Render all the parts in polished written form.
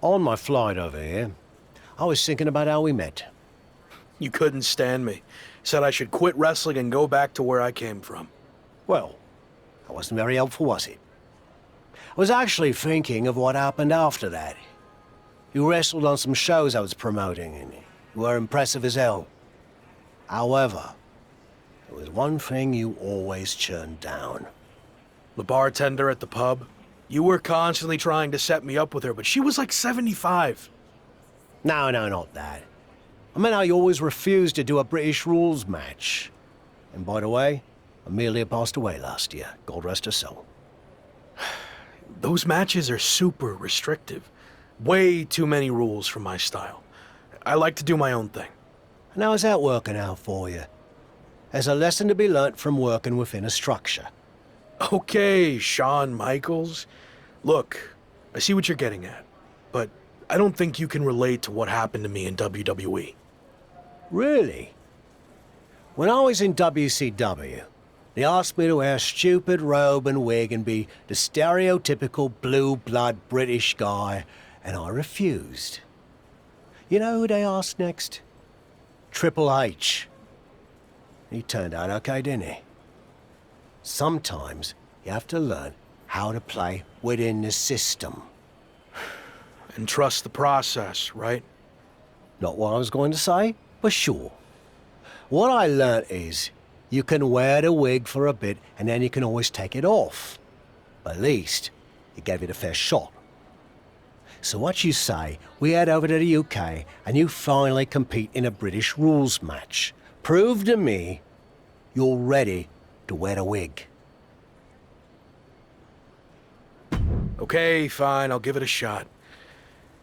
On my flight over here, I was thinking about how we met. You couldn't stand me. Said I should quit wrestling and go back to where I came from. Well, that wasn't very helpful, was it? I was actually thinking of what happened after that. You wrestled on some shows I was promoting, and you were impressive as hell. However, there was one thing you always turned down. The bartender at the pub? You were constantly trying to set me up with her, but she was like 75. No, not that. I meant how you always refused to do a British rules match. And by the way, Amelia passed away last year. God rest her soul. Those matches are super restrictive. Way too many rules for my style. I like to do my own thing. And how's that working out for you? There's a lesson to be learnt from working within a structure. Okay, Shawn Michaels. Look, I see what you're getting at, but I don't think you can relate to what happened to me in WWE. Really? When I was in WCW, they asked me to wear a stupid robe and wig and be the stereotypical blue-blood British guy, and I refused. You know who they asked next? Triple H. He turned out okay, didn't he? Sometimes you have to learn how to play within the system. And trust the process, right? Not what I was going to say, but sure. What I learnt is, you can wear the wig for a bit and then you can always take it off. At least, you gave it a fair shot. So what you say, we head over to the UK and you finally compete in a British rules match. Prove to me you're ready to wear the wig. Okay, fine, I'll give it a shot.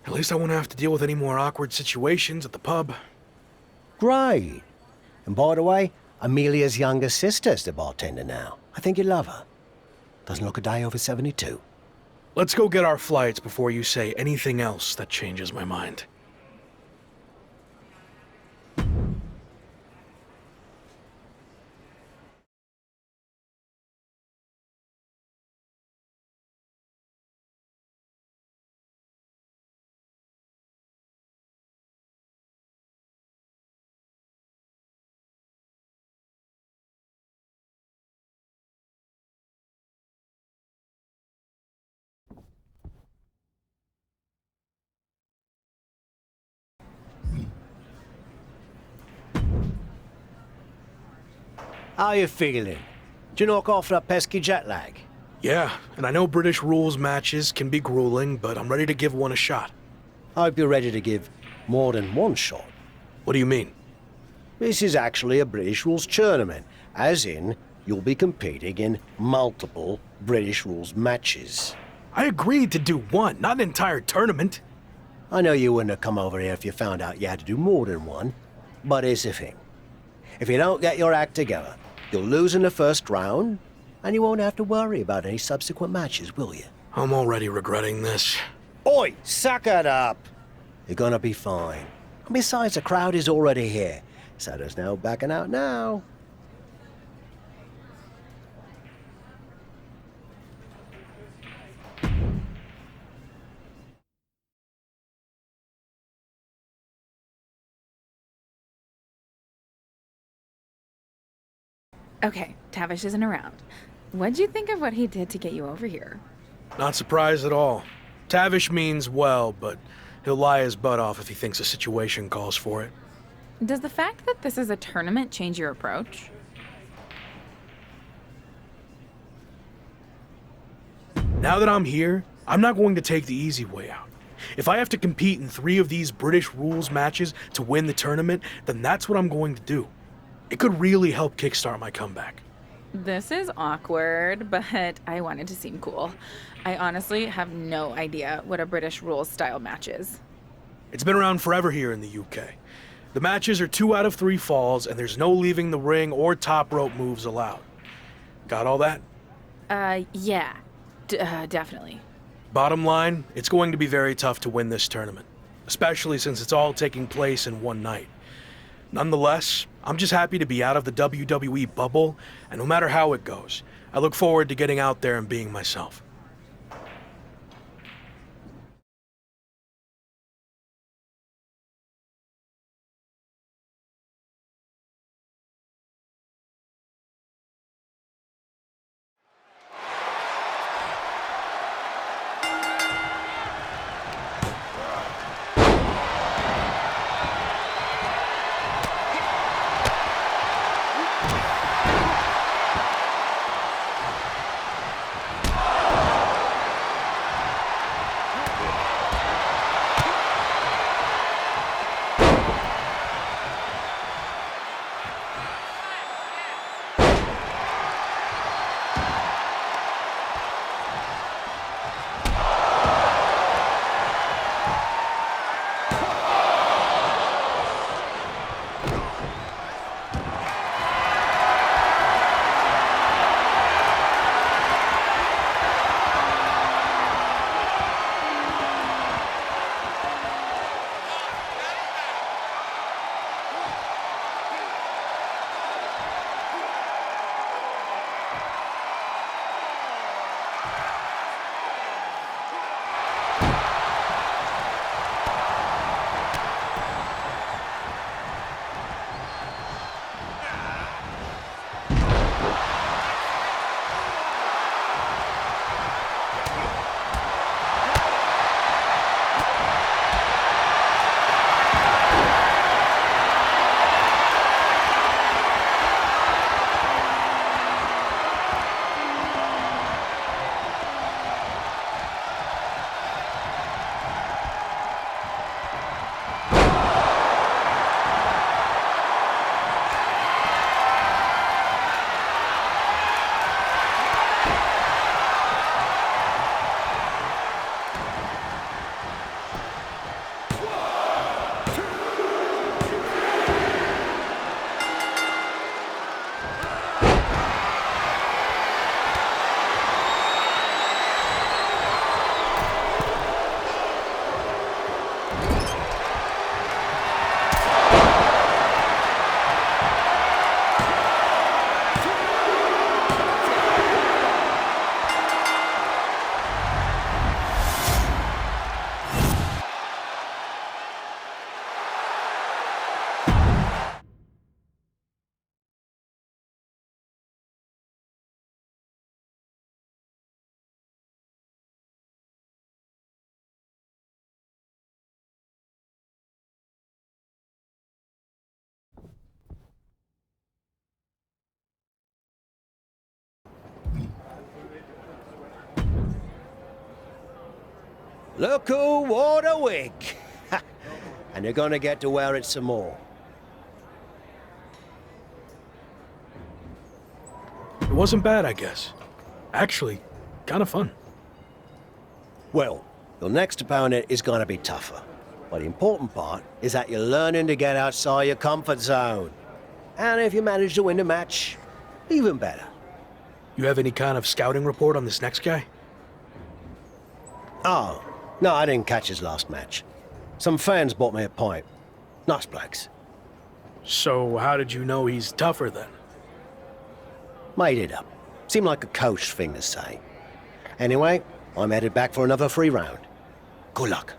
At least I won't have to deal with any more awkward situations at the pub. Great. And by the way, Amelia's younger sister's the bartender now. I think you love her. Doesn't look a day over 72. Let's go get our flights before you say anything else that changes my mind. How you feeling? Did you knock off that pesky jet lag? Yeah, and I know British rules matches can be grueling, but I'm ready to give one a shot. I hope you're ready to give more than one shot. What do you mean? This is actually a British rules tournament, as in, you'll be competing in multiple British rules matches. I agreed to do one, not an entire tournament. I know you wouldn't have come over here if you found out you had to do more than one, but here's the thing. If you don't get your act together, you'll lose in the first round, and you won't have to worry about any subsequent matches, will you? I'm already regretting this. Oi, suck it up! You're gonna be fine. And besides, the crowd is already here, so there's no backing out now. Okay, Tavish isn't around. What'd you think of what he did to get you over here? Not surprised at all. Tavish means well, but he'll lie his butt off if he thinks a situation calls for it. Does the fact that this is a tournament change your approach? Now that I'm here, I'm not going to take the easy way out. If I have to compete in 3 of these British rules matches to win the tournament, then that's what I'm going to do. It could really help kickstart my comeback. This is awkward, but I wanted to seem cool. I honestly have no idea what a British rules style match is. It's been around forever here in the UK. The matches are 2 out of 3 falls, and there's no leaving the ring or top rope moves allowed. Got all that? Yeah. Definitely. Bottom line, it's going to be very tough to win this tournament, especially since it's all taking place in one night. Nonetheless, I'm just happy to be out of the WWE bubble, and no matter how it goes, I look forward to getting out there and being myself. Look who wore the wig. And you're gonna get to wear it some more. It wasn't bad, I guess. Actually, kind of fun. Well, your next opponent is gonna be tougher. But the important part is that you're learning to get outside your comfort zone. And if you manage to win the match, even better. You have any kind of scouting report on this next guy? Oh, no, I didn't catch his last match. Some fans bought me a pint. Nice blokes. So how did you know he's tougher then? Made it up. Seemed like a coach thing to say. Anyway, I'm headed back for another free round. Good luck.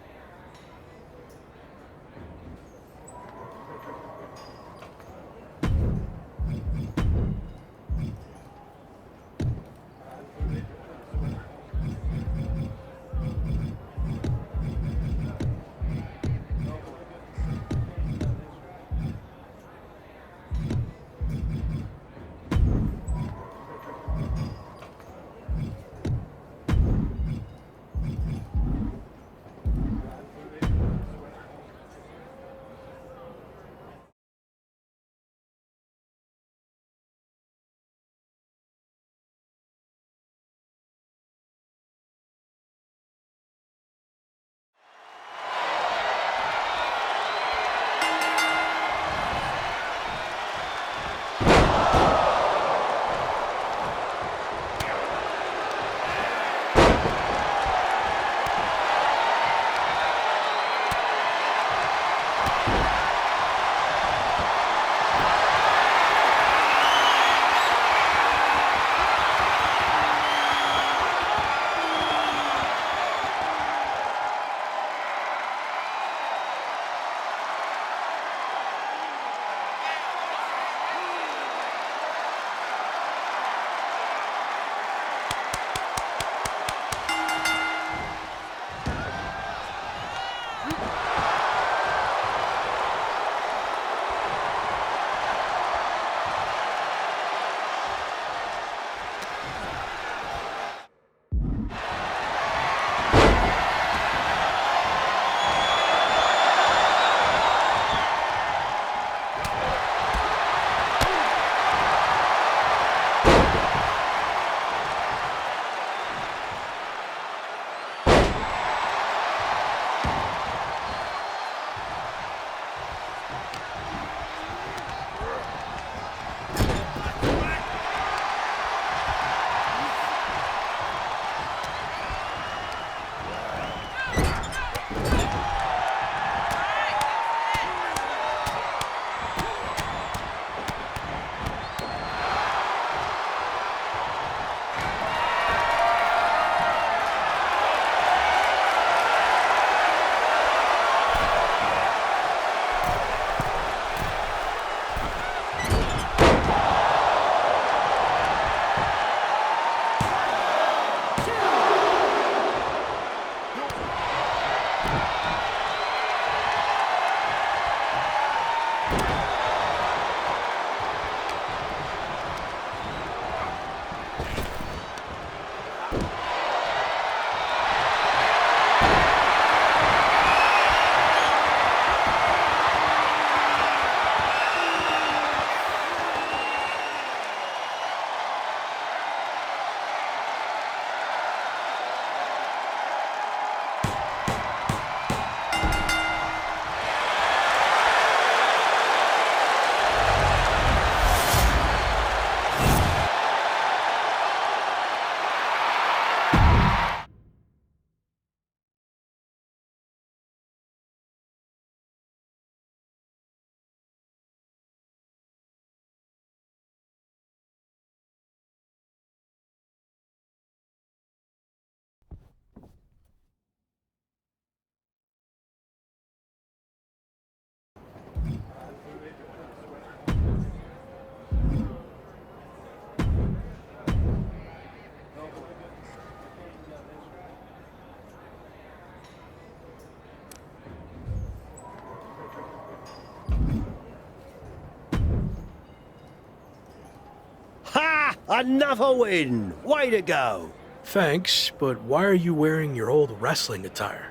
Ha! Another win! Way to go! Thanks, but why are you wearing your old wrestling attire?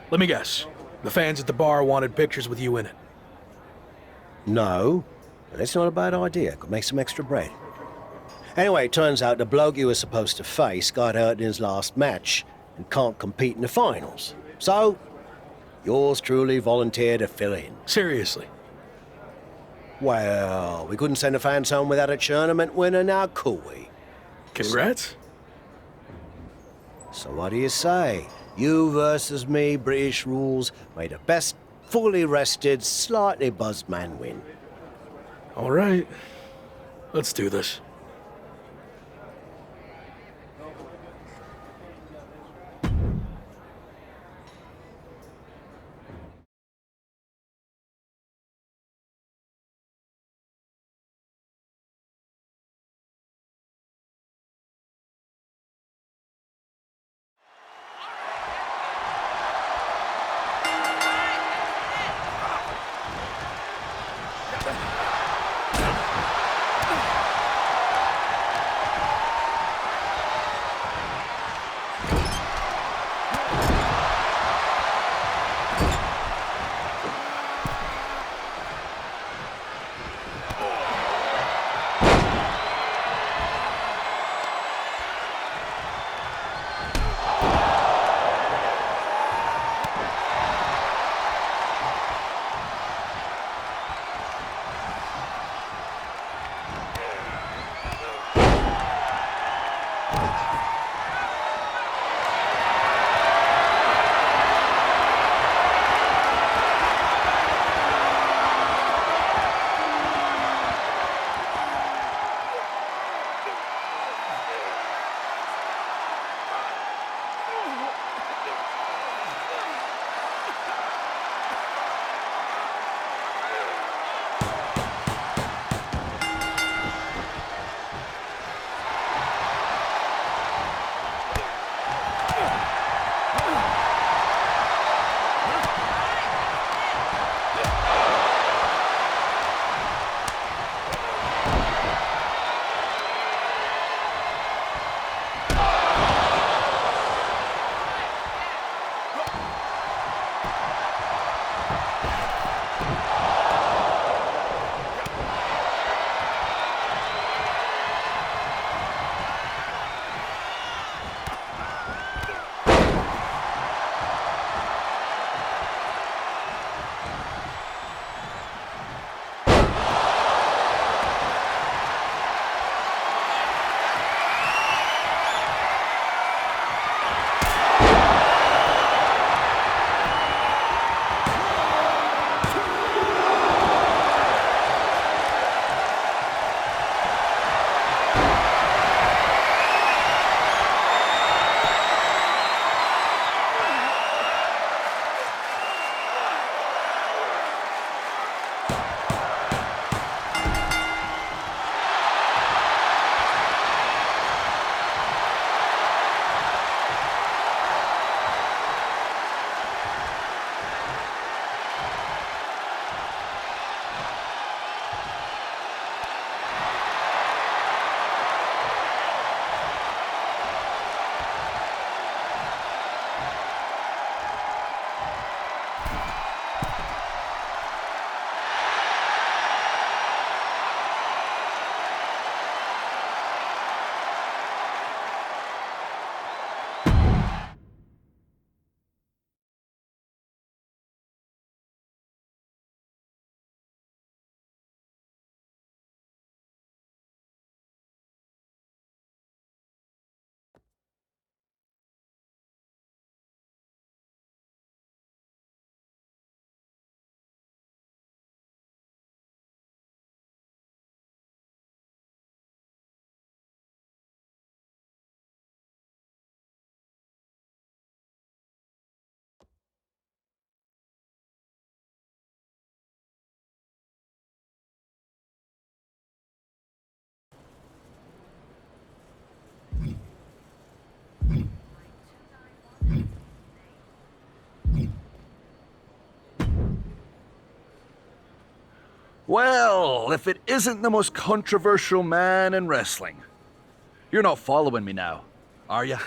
Let me guess. The fans at the bar wanted pictures with you in it. No, that's not a bad idea. Could make some extra bread. Anyway, it turns out the bloke you were supposed to face got hurt in his last match and can't compete in the finals. So, yours truly volunteered to fill in. Seriously. Well, we couldn't send the fans home without a tournament winner now, could we? Congrats. So what do you say? You versus me, British rules, may the best fully rested, slightly buzzed man win. All right. Let's do this. Well, if it isn't the most controversial man in wrestling. You're not following me now, are you?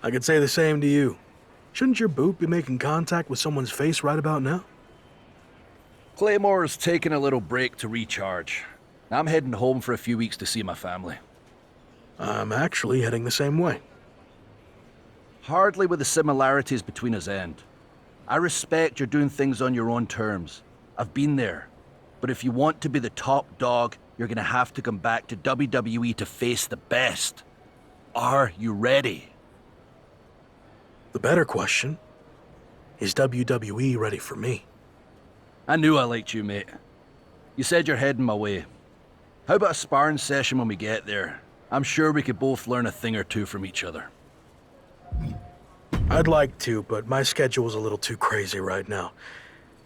I could say the same to you. Shouldn't your boot be making contact with someone's face right about now? Claymore's taking a little break to recharge. I'm heading home for a few weeks to see my family. I'm actually heading the same way. Hardly with the similarities between us end. I respect you're doing things on your own terms. I've been there. But if you want to be the top dog, you're gonna have to come back to WWE to face the best. Are you ready? The better question is WWE ready for me? I knew I liked you, mate. You said you're heading my way. How about a sparring session when we get there? I'm sure we could both learn a thing or two from each other. I'd like to, but my schedule's a little too crazy right now.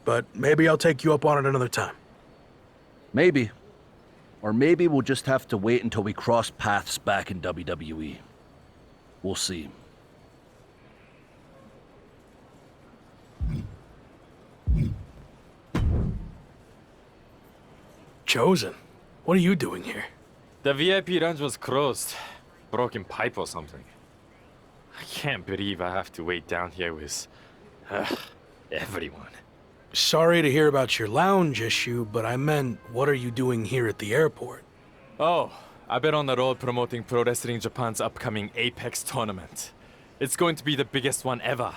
But maybe I'll take you up on it another time. Maybe. Or maybe we'll just have to wait until we cross paths back in WWE. We'll see. Chosen, what are you doing here? The VIP lounge was closed. Broken pipe or something. I can't believe I have to wait down here with everyone. Sorry to hear about your lounge issue, but I meant, what are you doing here at the airport? Oh, I've been on the road promoting Pro Wrestling Japan's upcoming Apex tournament. It's going to be the biggest one ever.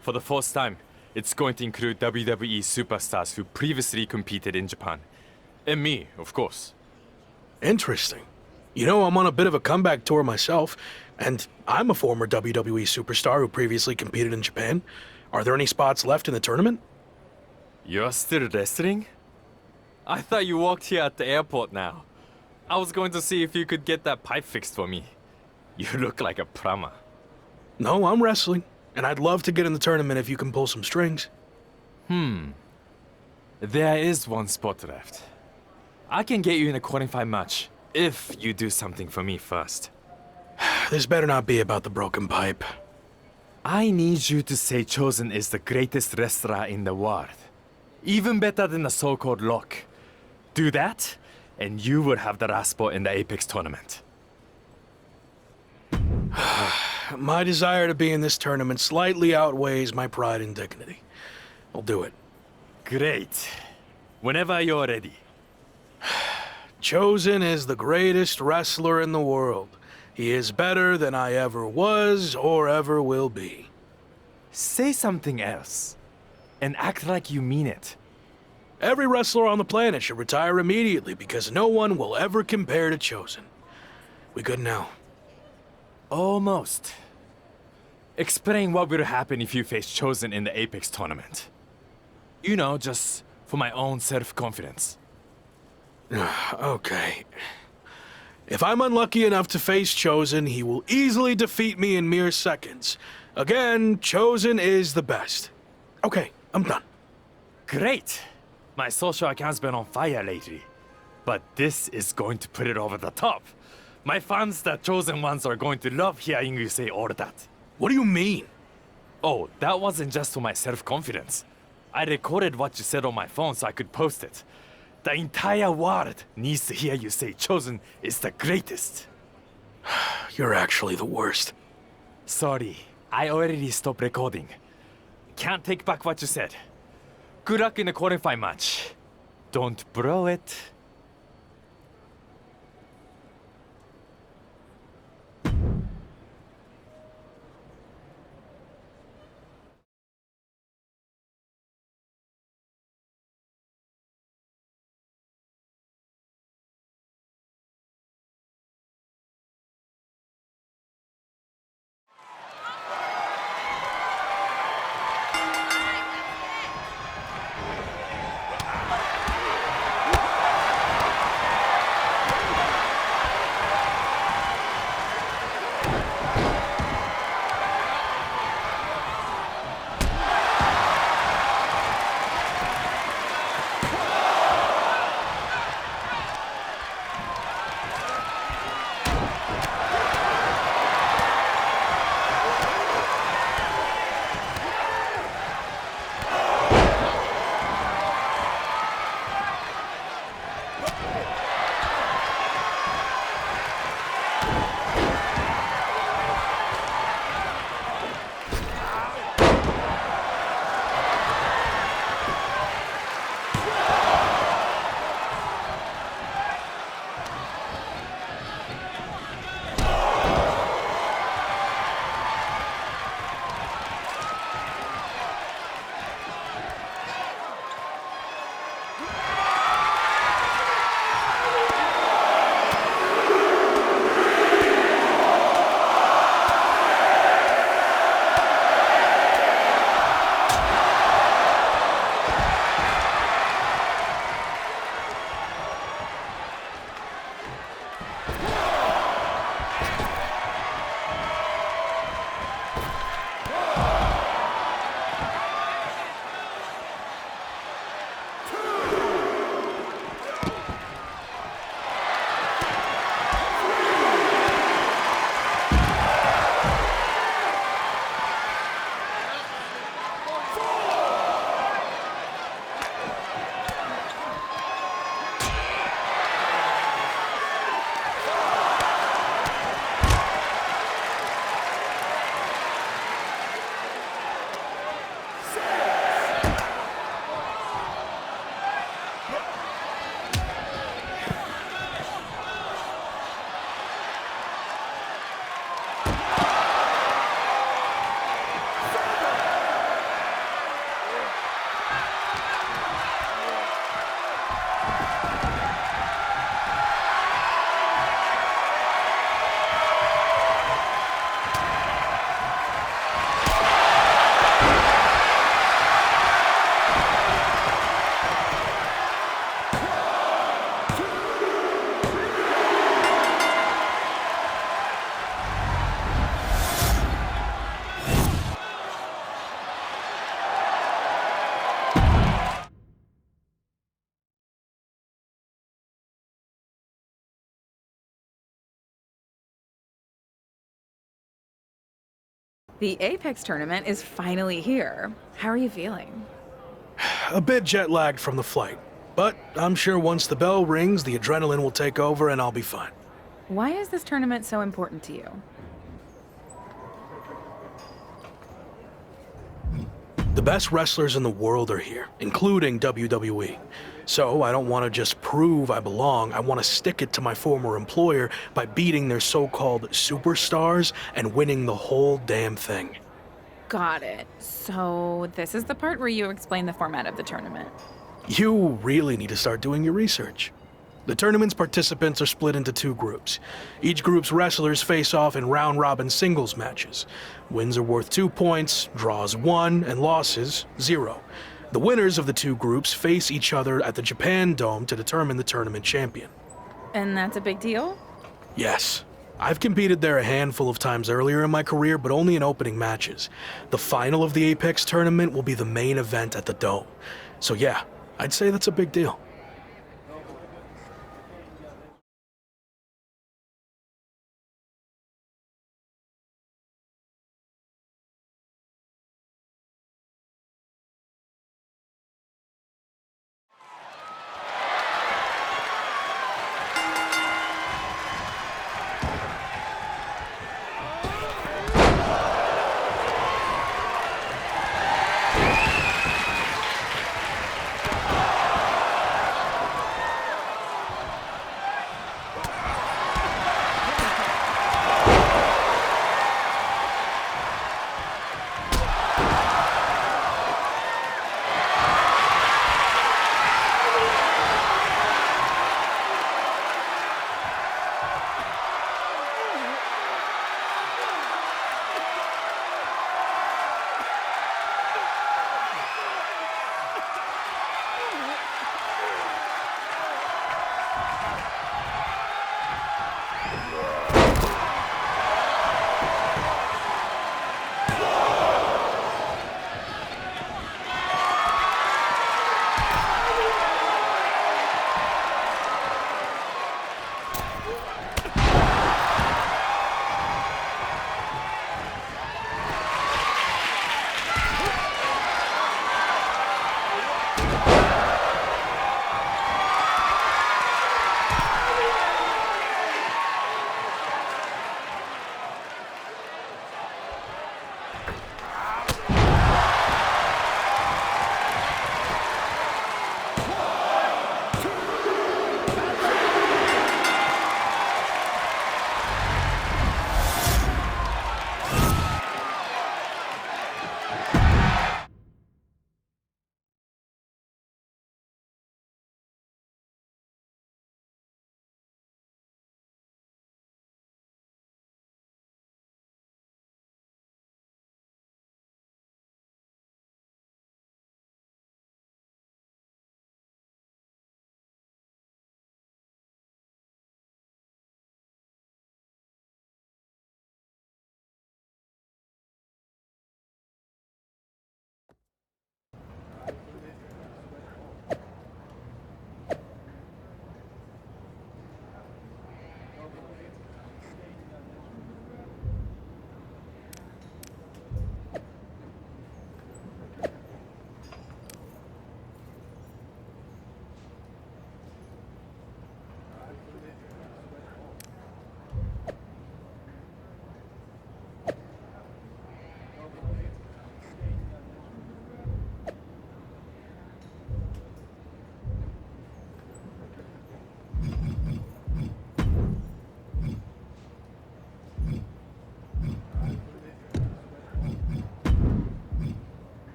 For the first time, it's going to include WWE superstars who previously competed in Japan. And me, of course. Interesting. You know, I'm on a bit of a comeback tour myself, and I'm a former WWE superstar who previously competed in Japan. Are there any spots left in the tournament? You're still wrestling? I thought you walked here at the airport now. I was going to see if you could get that pipe fixed for me. You look like a plumber. No, I'm wrestling, and I'd love to get in the tournament if you can pull some strings. There is one spot left. I can get you in a qualifying match if you do something for me first. This better not be about the broken pipe. I need you to say Chosen is the greatest wrestler in the world. Even better than the so-called Lock. Do that, and you will have the last spot in the Apex tournament. My desire to be in this tournament slightly outweighs my pride and dignity. I'll do it. Great. Whenever you're ready. Chosen is the greatest wrestler in the world. He is better than I ever was or ever will be. Say something else. And act like you mean it. Every wrestler on the planet should retire immediately because no one will ever compare to Chosen. We good now? Almost. Explain what will happen if you face Chosen in the Apex tournament. You know, just for my own self-confidence. Okay. If I'm unlucky enough to face Chosen, he will easily defeat me in mere seconds. Again, Chosen is the best. Okay, I'm done. Great! My social account's been on fire lately. But this is going to put it over the top. My fans, the Chosen ones, are going to love hearing you say all that. What do you mean? Oh, that wasn't just for my self-confidence. I recorded what you said on my phone so I could post it. The entire world needs to hear you say Chosen is the greatest. You're actually the worst. Sorry, I already stopped recording. Can't take back what you said. Good luck in the qualifying match. Don't blow it. The Apex tournament is finally here. How are you feeling? A bit jet lagged from the flight, but I'm sure once the bell rings, the adrenaline will take over and I'll be fine. Why is this tournament so important to you? The best wrestlers in the world are here, including WWE. So I don't want to just prove I belong, I want to stick it to my former employer by beating their so-called superstars and winning the whole damn thing. Got it. So this is the part where you explain the format of the tournament. You really need to start doing your research. The tournament's participants are split into two groups. Each group's wrestlers face off in round-robin singles matches. Wins are worth 2 points, draws 1, and losses 0. The winners of the two groups face each other at the Japan Dome to determine the tournament champion. And that's a big deal? Yes. I've competed there a handful of times earlier in my career, but only in opening matches. The final of the Apex tournament will be the main event at the Dome. So yeah, I'd say that's a big deal.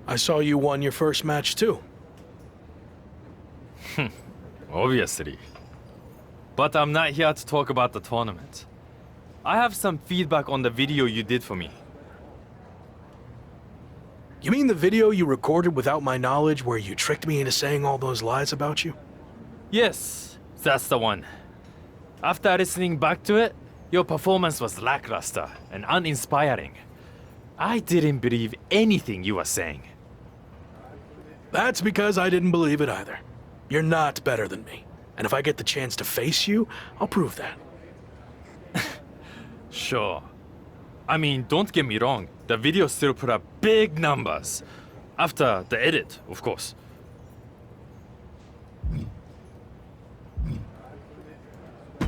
I saw you won your first match too. Obviously. But I'm not here to talk about the tournament. I have some feedback on the video you did for me. You mean the video you recorded without my knowledge where you tricked me into saying all those lies about you? Yes, that's the one. After listening back to it, your performance was lackluster and uninspiring. I didn't believe anything you were saying. That's because I didn't believe it either. You're not better than me. And if I get the chance to face you, I'll prove that. Sure. I mean, don't get me wrong, the video still put up big numbers. After the edit, of course.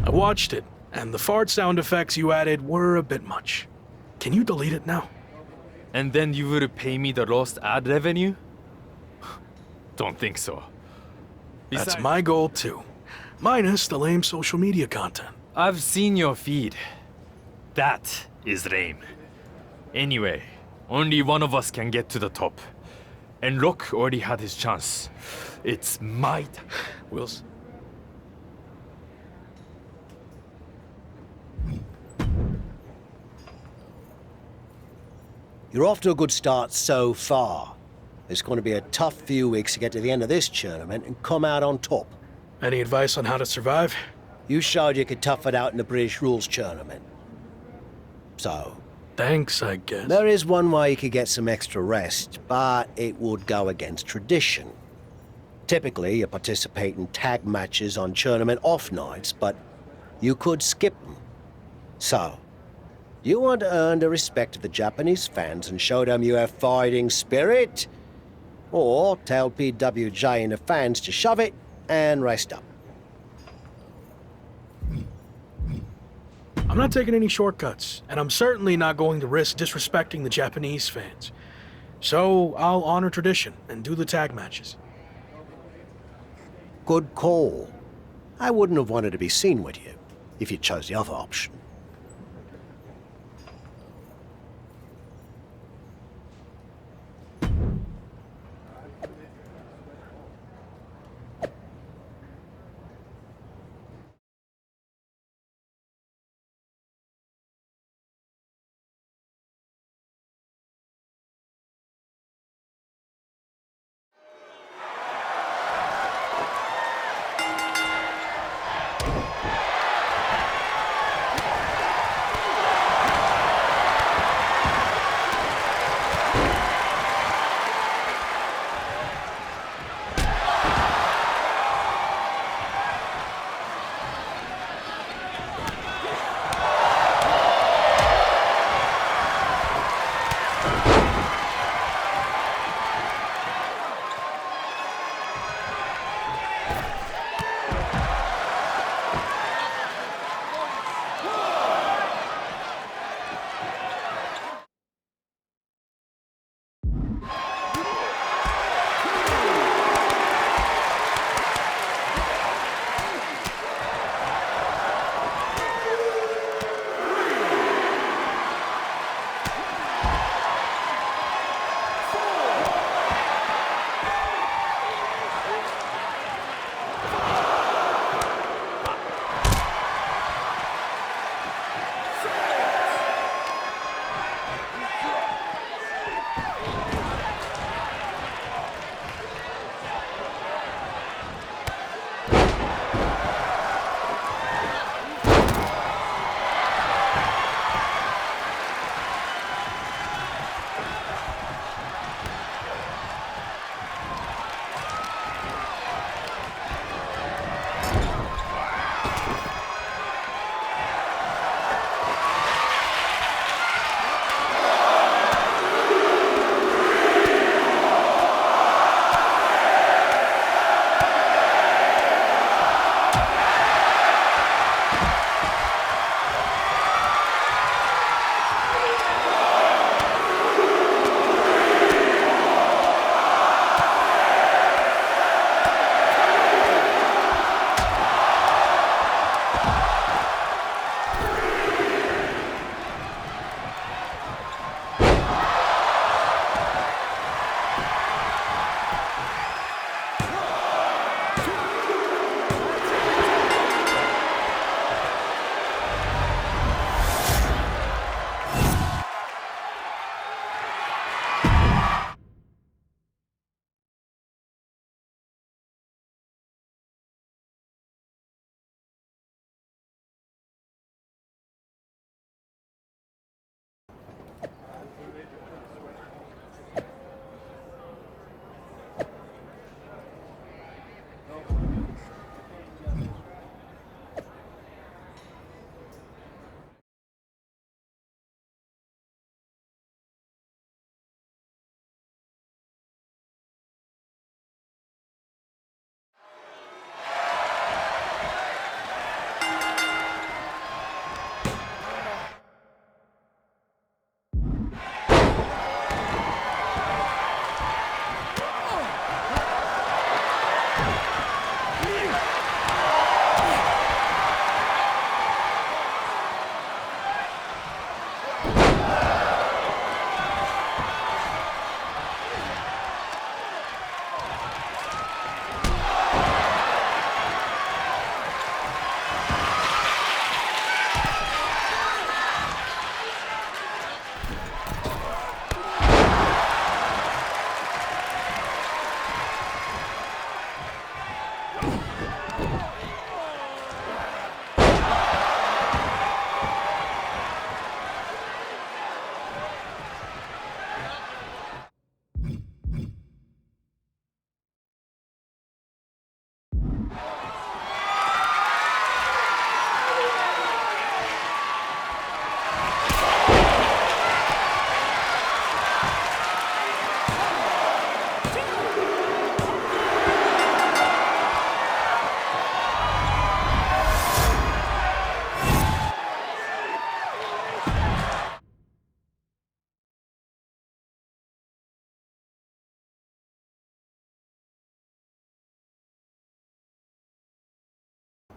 I watched it, and the fart sound effects you added were a bit much. Can you delete it now? And then you would pay me the lost ad revenue? Don't think so. That's Besides, my goal too. Minus the lame social media content. I've seen your feed. That is lame. Anyway, only one of us can get to the top. And Rock already had his chance. It's my time. Wills. You're off to a good start so far. It's going to be a tough few weeks to get to the end of this tournament and come out on top. Any advice on how to survive? You showed you could tough it out in the British Rules tournament. So, Thanks, I guess. there is one way you could get some extra rest, but it would go against tradition. Typically, you participate in tag matches on tournament off nights, but you could skip them. So, you want to earn the respect of the Japanese fans and show them you have fighting spirit? Or tell PWJ and the fans to shove it and rest up. I'm not taking any shortcuts, and I'm certainly not going to risk disrespecting the Japanese fans. So I'll honor tradition and do the tag matches. Good call. I wouldn't have wanted to be seen with you if you chose the other option.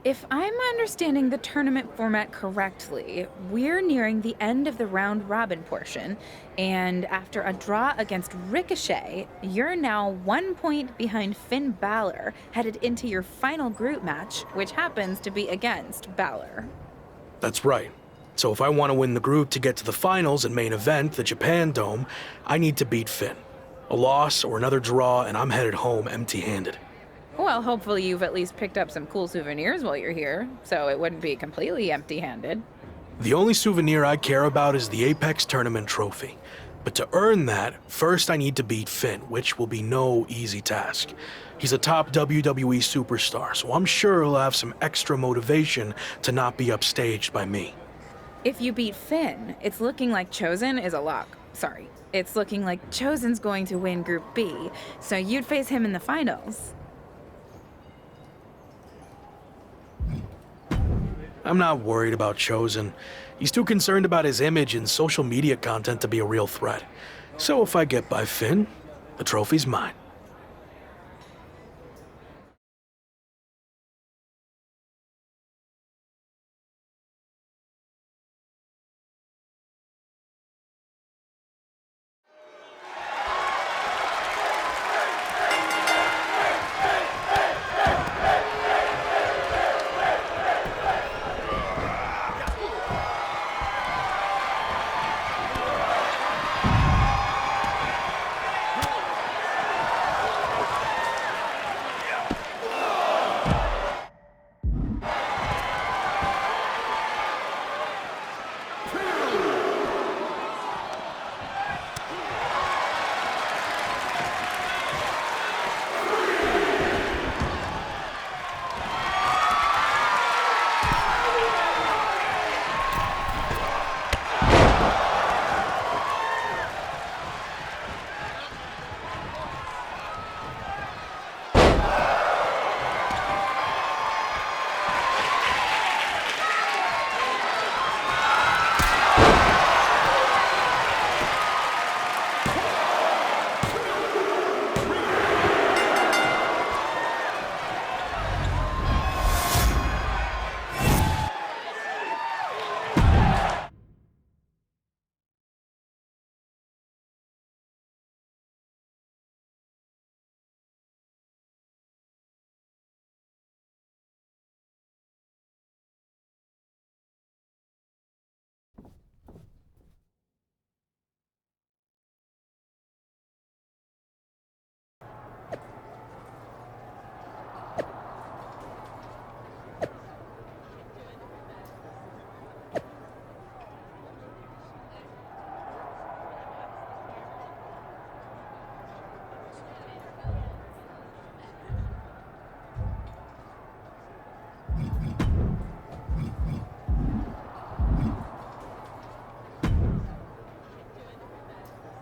If I'm understanding the tournament format correctly, we're nearing the end of the round robin portion, and after a draw against Ricochet, you're now 1 point behind Finn Balor, headed into your final group match, which happens to be against Balor. That's right. So if I want to win the group to get to the finals and main event, the Japan Dome, I need to beat Finn. A loss or another draw, and I'm headed home empty-handed. Well, hopefully you've at least picked up some cool souvenirs while you're here, so it wouldn't be completely empty-handed. The only souvenir I care about is the Apex Tournament trophy. But to earn that, first I need to beat Finn, which will be no easy task. He's a top WWE superstar, so I'm sure he'll have some extra motivation to not be upstaged by me. If you beat Finn, it's looking like Chosen is a lock. Sorry, it's looking like Chosen's going to win Group B, so you'd face him in the finals. I'm not worried about Chosen. He's too concerned about his image and social media content to be a real threat. So if I get by Finn, the trophy's mine.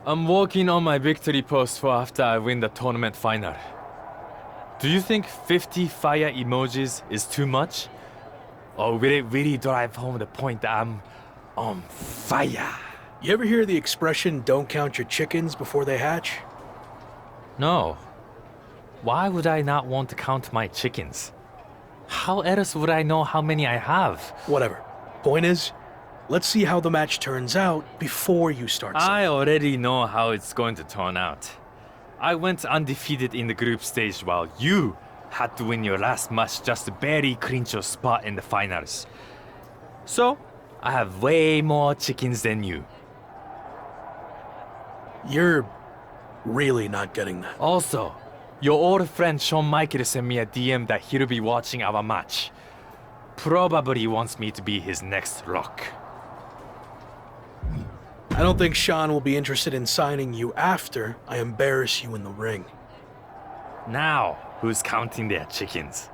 I'm working on my victory post for after I win the tournament final. Do you think 50 fire emojis is too much? Or will it really drive home the point that I'm on fire? You ever hear the expression, don't count your chickens before they hatch? No. Why would I not want to count my chickens? How else would I know how many I have? Whatever. Point is, let's see how the match turns out before you start. I already know how it's going to turn out. I went undefeated in the group stage while you had to win your last match just to barely clinch your spot in the finals. So, I have way more chickens than you. You're really not getting that. Also, your old friend Shawn Michaels sent me a DM that he'll be watching our match. Probably wants me to be his next Rock. I don't think Sean will be interested in signing you after I embarrass you in the ring. Now, who's counting their chickens?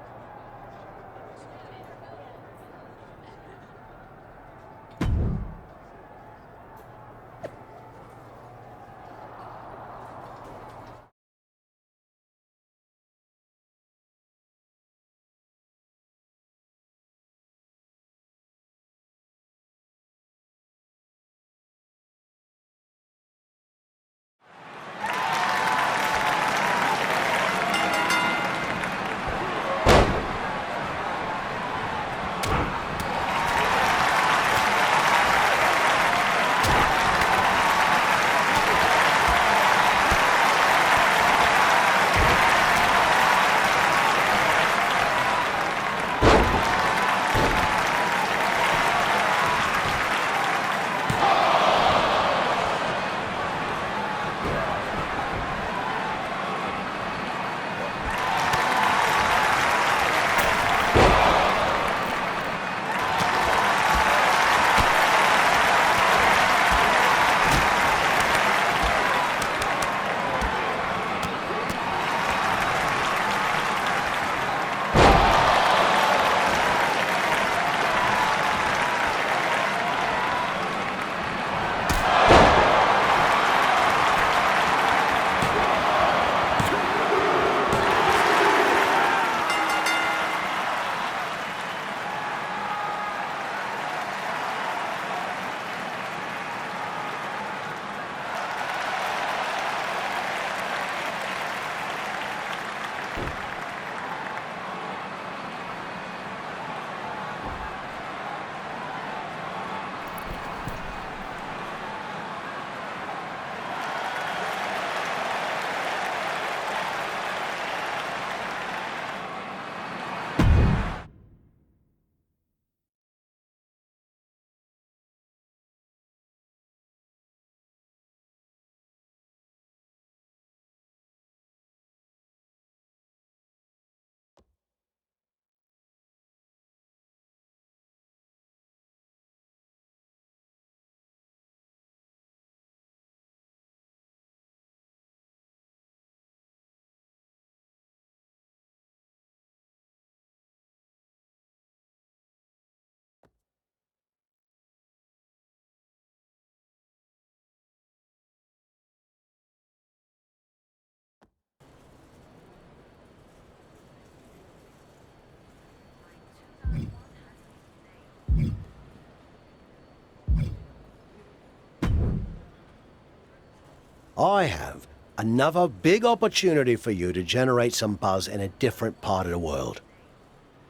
I have another big opportunity for you to generate some buzz in a different part of the world.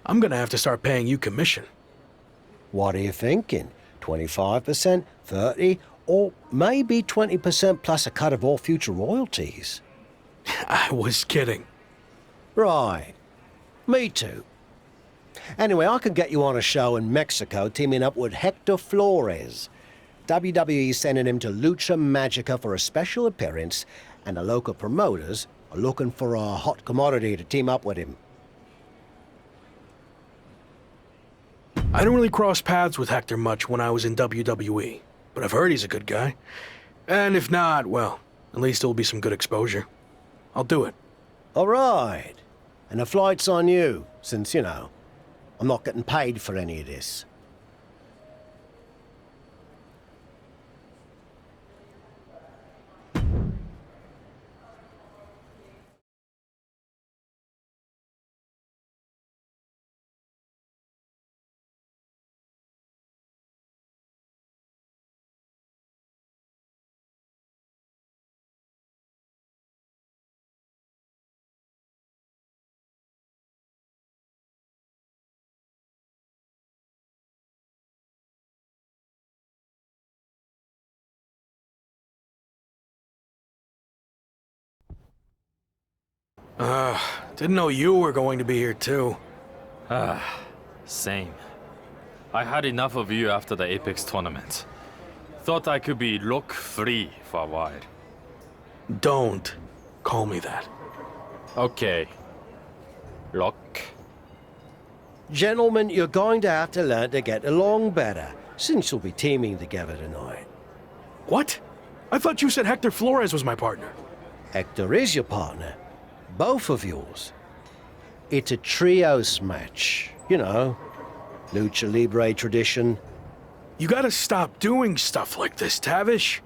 I'm gonna have to start paying you commission. What are you thinking? 25%, 30, or maybe 20% plus a cut of all future royalties? I was kidding. Right. Me too. Anyway, I could get you on a show in Mexico teaming up with Hector Flores. WWE sending him to Lucha Magica for a special appearance, and the local promoters are looking for a hot commodity to team up with him. I didn't really cross paths with Hector much when I was in WWE, but I've heard he's a good guy. And if not, well, at least it'll be some good exposure. I'll do it. All right. And the flight's on you, since, you know, I'm not getting paid for any of this. Didn't know you were going to be here too. Same. I had enough of you after the Apex tournament. Thought I could be look-free for a while. Don't call me that. Okay. Lock. Gentlemen, you're going to have to learn to get along better, since you'll be teaming together tonight. What? I thought you said Hector Flores was my partner. Hector is your partner. Both of yours. It's a trios match. You know, Lucha Libre tradition. You gotta stop doing stuff like this, Tavish.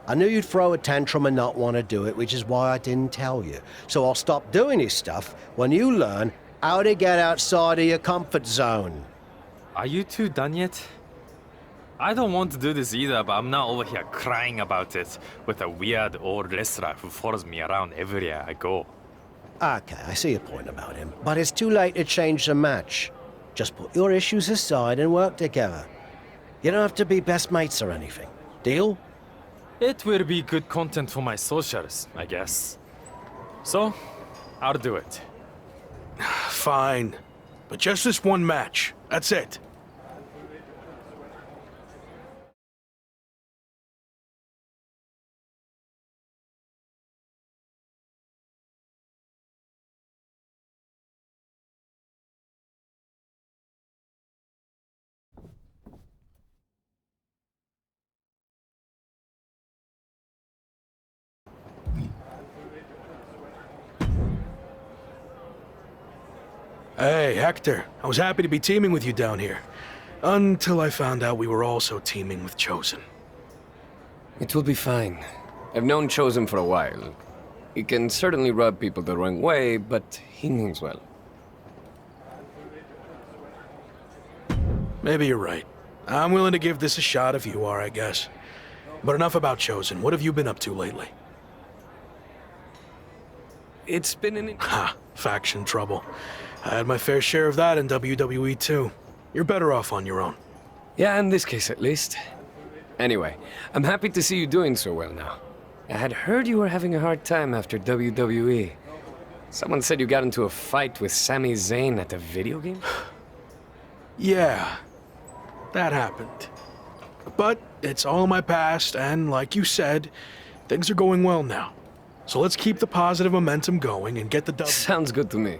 I knew you'd throw a tantrum and not want to do it, which is why I didn't tell you. So I'll stop doing this stuff when you learn how to get outside of your comfort zone. Are you two done yet? I don't want to do this either, but I'm not over here crying about it with a weird old wrestler who follows me around everywhere I go. Okay, I see your point about him, but it's too late to change the match. Just put your issues aside and work together. You don't have to be best mates or anything. Deal? It will be good content for my socials, I guess. So, I'll do it. Fine. But just this one match. That's it. Hey, Hector. I was happy to be teaming with you down here. Until I found out we were also teaming with Chosen. It will be fine. I've known Chosen for a while. He can certainly rub people the wrong way, but he means well. Maybe you're right. I'm willing to give this a shot if you are, I guess. But enough about Chosen. What have you been up to lately? It's been an... Ha! Faction trouble. I had my fair share of that in WWE too. You're better off on your own. Yeah, in this case at least. Anyway, I'm happy to see you doing so well now. I had heard you were having a hard time after WWE. Someone said you got into a fight with Sami Zayn at a video game? Yeah, that happened. But it's all in my past, and like you said, things are going well now. So let's keep the positive momentum going and get the W. Sounds good to me.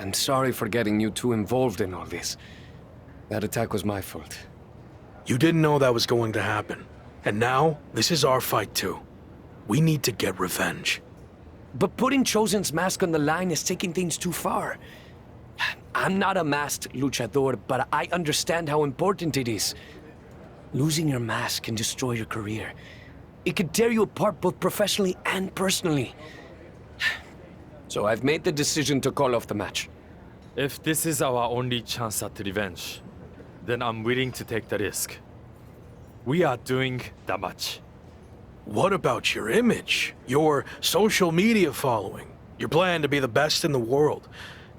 I'm sorry for getting you too involved in all this. That attack was my fault. You didn't know that was going to happen. And now, this is our fight too. We need to get revenge. But putting Chosen's mask on the line is taking things too far. I'm not a masked luchador, but I understand how important it is. Losing your mask can destroy your career. It could tear you apart both professionally and personally. So I've made the decision to call off the match. If this is our only chance at revenge, then I'm willing to take the risk. We are doing that much. What about your image? Your social media following? Your plan to be the best in the world?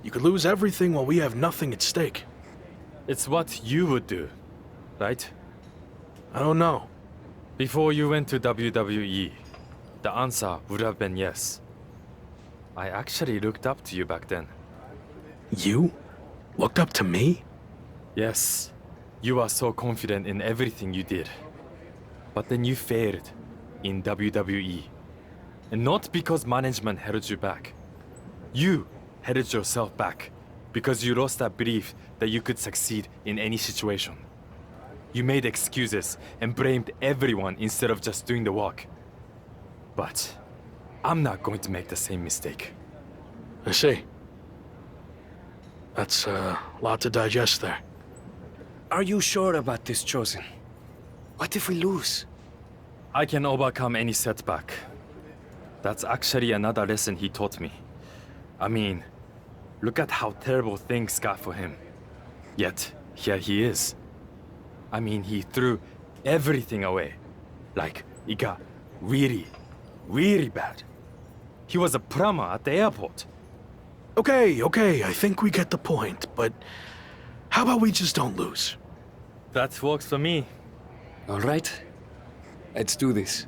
You could lose everything while we have nothing at stake. It's what you would do, right? I don't know. Before you went to WWE, the answer would have been yes. I actually looked up to you back then. You? Looked up to me? Yes, you are so confident in everything you did. But then you failed in WWE. And not because management held you back. You held yourself back because you lost that belief that you could succeed in any situation. You made excuses and blamed everyone instead of just doing the work. But I'm not going to make the same mistake. I see. That's a lot to digest there. Are you sure about this, Chosen? What if we lose? I can overcome any setback. That's actually another lesson he taught me. I mean, look at how terrible things got for him. Yet, here he is. I mean, he threw everything away. Like, it got really, really bad. He was a plumber at the airport. Okay, I think we get the point, but how about we just don't lose? That works for me. All right. Let's do this.